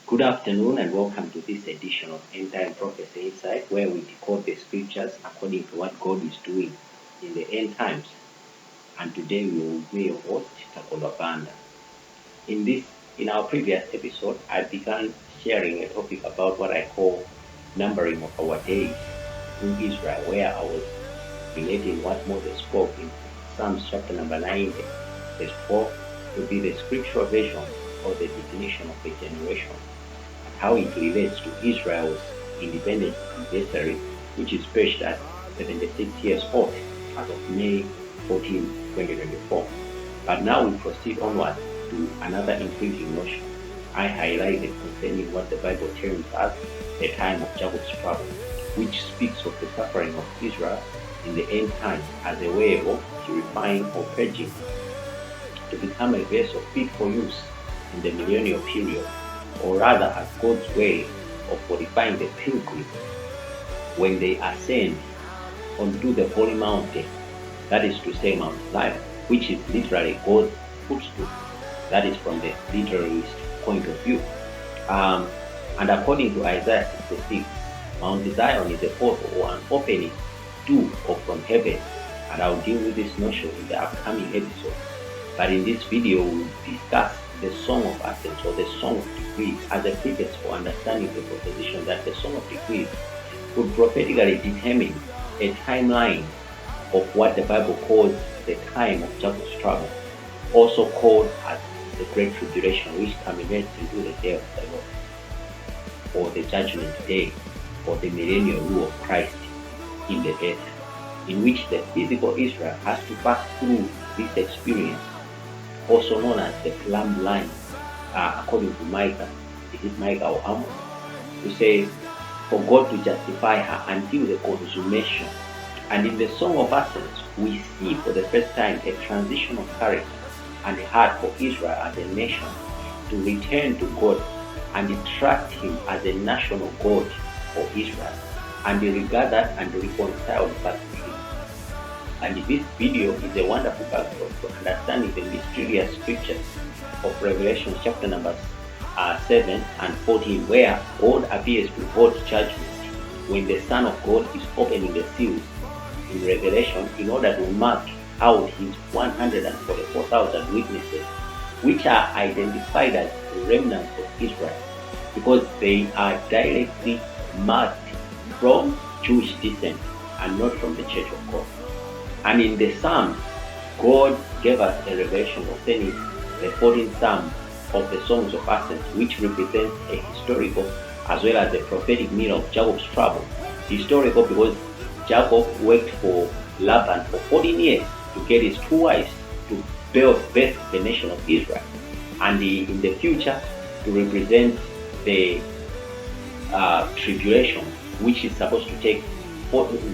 Good afternoon and welcome to this edition of Endtime Prophecy Insight, where we decode the scriptures according to what God is doing in the end times. And today we will be your host, Takondwa M Banda. In our previous episode, I began sharing a topic about what I call numbering of our days in Israel, where I was relating what Moses spoke in Psalms chapter number 90, verse 4, to be the scriptural version or the definition of a generation, and how it relates to Israel's independence anniversary, which is stretched at 76 years old as of May 14, 2024. But now we proceed onward to another intriguing notion I highlighted concerning what the Bible terms as the time of Jacob's trouble, which speaks of the suffering of Israel in the end time as a way of purifying or purging to become a vessel fit for use in the millennial period, or rather as God's way of fortifying the pilgrims when they ascend onto the holy mountain, that is to say Mount Zion, which is literally God's footstool. That is from the literalist point of view. And according to Isaiah 66, Mount Zion is a portal or an opening to or from heaven, and I'll deal with this notion in the upcoming episode. But in this video, we'll discuss the Song of Ascents or the Song of Decrees as a pretext for understanding the proposition that the Song of Decrees would prophetically determine a timeline of what the Bible calls the time of Jacob's trouble, also called as the Great Tribulation, which culminates into the day of the Lord, or the Judgment Day, or the millennial rule of Christ in the earth, in which the physical Israel has to pass through this experience, also known as the plumb line, according to Micah. Is it Micah or Amos? To say, for God to justify her until the consummation. And in the Song of Ascents, we see for the first time a transition of character and heart for Israel as a nation to return to God and trust Him as a national God for Israel, and they regard that and reconciled back to Him. And this video is a wonderful backdrop for understanding the mysterious scriptures of Revelation chapter numbers 7 and 14, where God appears to hold judgment when the Son of God is opening the seals in Revelation in order to mark out His 144,000 witnesses, which are identified as the remnants of Israel, because they are directly marked from Jewish descent and not from the Church of God. And in the Psalms, God gave us a revelation concerning the 14th Psalm of the Songs of Ascents, which represents a historical as well as a prophetic meaning of Jacob's trouble. Historical because Jacob worked for Laban for 14 years to get his two wives to birth the nation of Israel, and in the future to represent the tribulation, which is supposed to take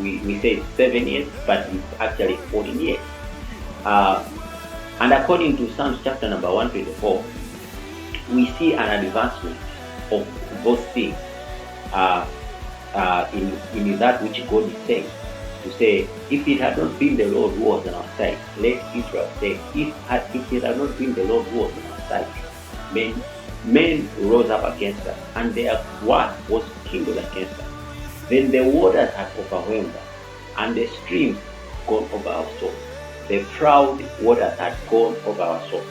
we say 7 years, but it's actually 14 years. And according to Psalms chapter number 124, we see an advancement of those things in that which God is saying. To say, if it had not been the Lord who was on our side, let Israel say, if it had not been the Lord who was on our side, men rose up against us, and their wrath was kindled against us. Then the waters had overwhelmed us, and the streams gone over our souls. The proud waters had gone over our souls.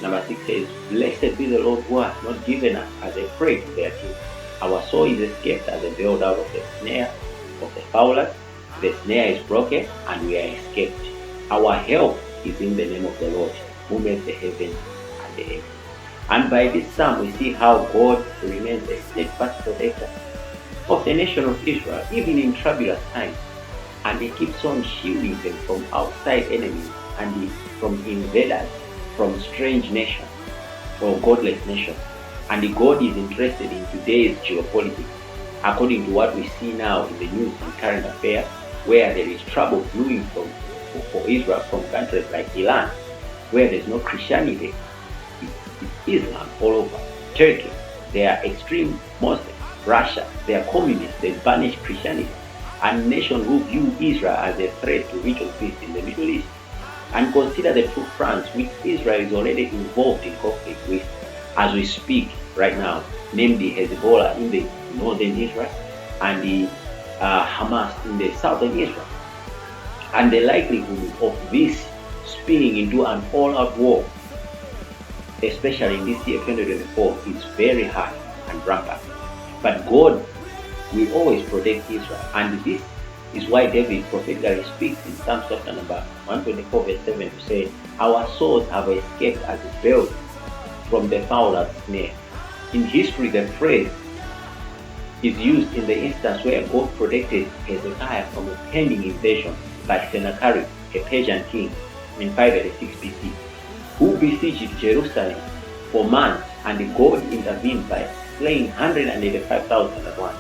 Number 6 says, blessed be the Lord who has not given us as a prey to their teeth. Our soul is escaped as a veiled out of the snare of the fowlers, the snare is broken, and we are escaped. Our help is in the name of the Lord, who made the heavens and the earth. And by this psalm, we see how God remains a steadfast protector of the nation of Israel, even in troublous times. And He keeps on shielding them from outside enemies and from invaders, from strange nations or godless nations. And God is interested in today's geopolitics, according to what we see now in the news and current affairs, where there is trouble brewing for Israel from countries like Iran, where there's no Christianity. It's Islam all over. Turkey, they are extreme Muslims. Russia, they are communists. They banish Christianity. And nations who view Israel as a threat to regional peace in the Middle East. And consider the two fronts which Israel is already involved in conflict with as we speak right now, namely Hezbollah in the northern Israel and the Hamas in the southern Israel. And the likelihood of this spinning into an all-out war, especially in this year 2024, is very high and rampant. But God will always protect Israel. And this is why David prophetically speaks in Psalm chapter number 124 verse 7 to say, our souls have escaped as a bird from the fowler's snare. In history, the phrase is used in the instance where God protected Hezekiah from a pending invasion by Sennacherib, a Persian king, in 586 BC, who besieged Jerusalem for months, and God intervened by slaying 185,000 at once.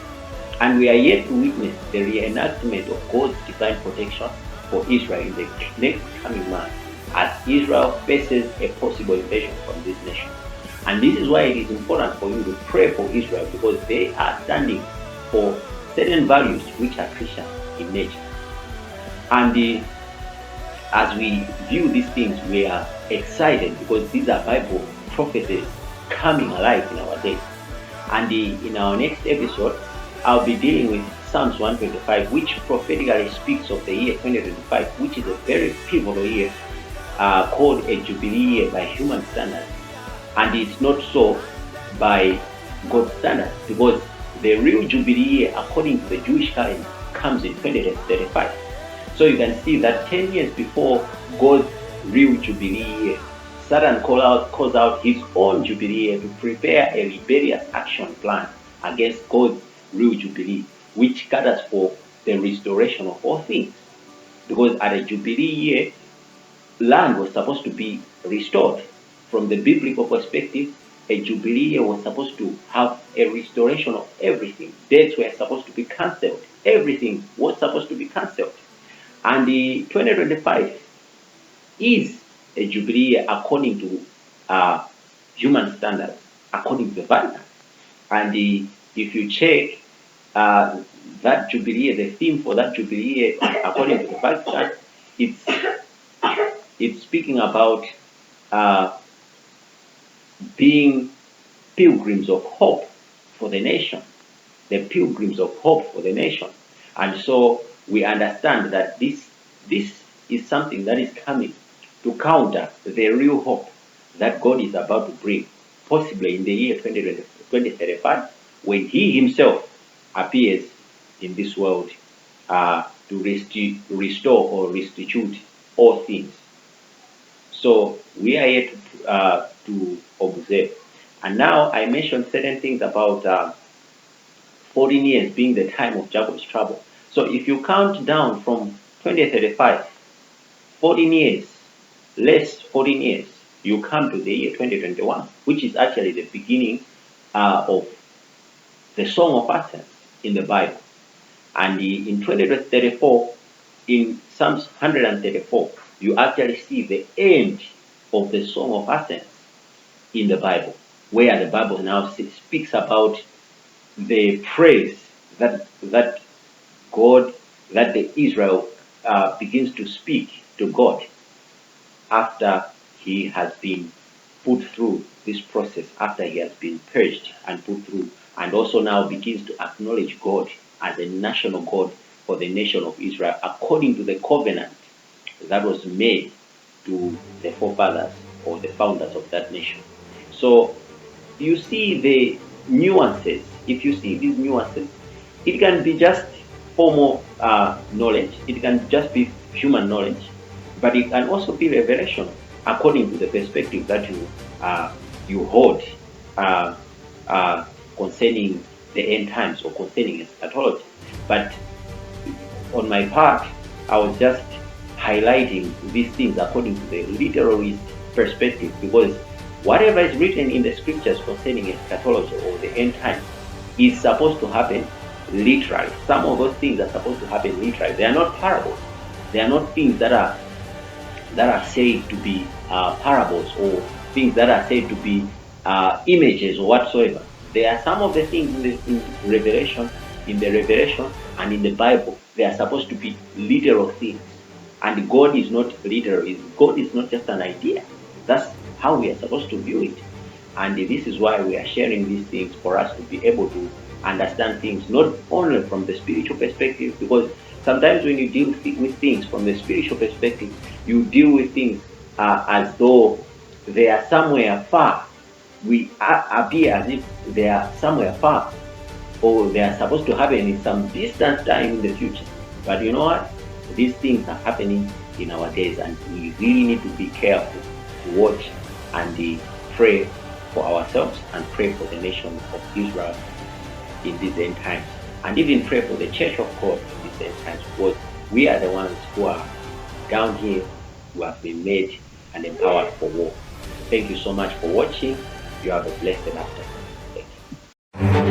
And we are yet to witness the reenactment of God's divine protection for Israel in the next coming months, as Israel faces a possible invasion from this nation. And this is why it is important for you to pray for Israel, because they are standing for certain values which are Christian in nature. And as we view these things, we are excited because these are Bible prophecies coming alive in our days. And in our next episode, I'll be dealing with Psalms 125, which prophetically speaks of the year 2025, which is a very pivotal year, called a Jubilee year by human standards. And it's not so by God's standards, because the real Jubilee year, according to the Jewish calendar, comes in 2035. So you can see that 10 years before God's real Jubilee year, Satan calls out his own Jubilee year to prepare a rebellious action plan against God's real Jubilee, which caters for the restoration of all things. Because at a Jubilee year, land was supposed to be restored. From the biblical perspective, a Jubilee year was supposed to have a restoration of everything. Debts were supposed to be cancelled. Everything was supposed to be cancelled. And the 2025 is a Jubilee year according to human standards, according to the Bible. And if you check that Jubilee year, the theme for that Jubilee year, according to the Bible, it's speaking about being pilgrims of hope for the nation, the pilgrims of hope for the nation. And so we understand that this is something that is coming to counter the real hope that God is about to bring, possibly in the year 2035, when He Himself appears in this world to restore or restitute all things. So we are here to observe. And now I mentioned certain things about 14 years being the time of Jacob's trouble. So if you count down from 2035, 14 years, less 14 years, you come to the year 2021, which is actually the beginning of the Song of Ascents in the Bible. And in 2034, in Psalms 134, you actually see the end of the Song of Ascents in the Bible, where the Bible now speaks about the praise that Israel begins to speak to God after he has been put through this process, after he has been purged and put through, and also now begins to acknowledge God as a national God for the nation of Israel, according to the covenant that was made to the forefathers or the founders of that nation. So you see the nuances. If you see these nuances, it can be just formal knowledge. It can just be human knowledge, but it can also be revelation according to the perspective that you hold uh, concerning the end times or concerning eschatology. But on my part, I was just highlighting these things according to the literalist perspective, because whatever is written in the scriptures concerning eschatology or the end times is supposed to happen literally. Some of those things are supposed to happen literally. They are not parables. They are not things that are said to be parables, or things that are said to be images or whatsoever. There are some of the things in Revelation, and in the Bible, they are supposed to be literal things. And God is not literal. God is not just an idea. That's how we are supposed to view it. And this is why we are sharing these things, for us to be able to understand things not only from the spiritual perspective, because sometimes when you deal with things from the spiritual perspective, you deal with things as though they are somewhere far. We appear as if they are somewhere far, or they are supposed to happen in some distant time in the future. But you know what? These things are happening in our days, and we really need to be careful to watch and pray for ourselves and pray for the nation of Israel in these end times, and even pray for the church of God in these end times, because we are the ones who are down here, who have been made and empowered for war. Thank you so much for watching. You have a blessed afternoon. Thank you.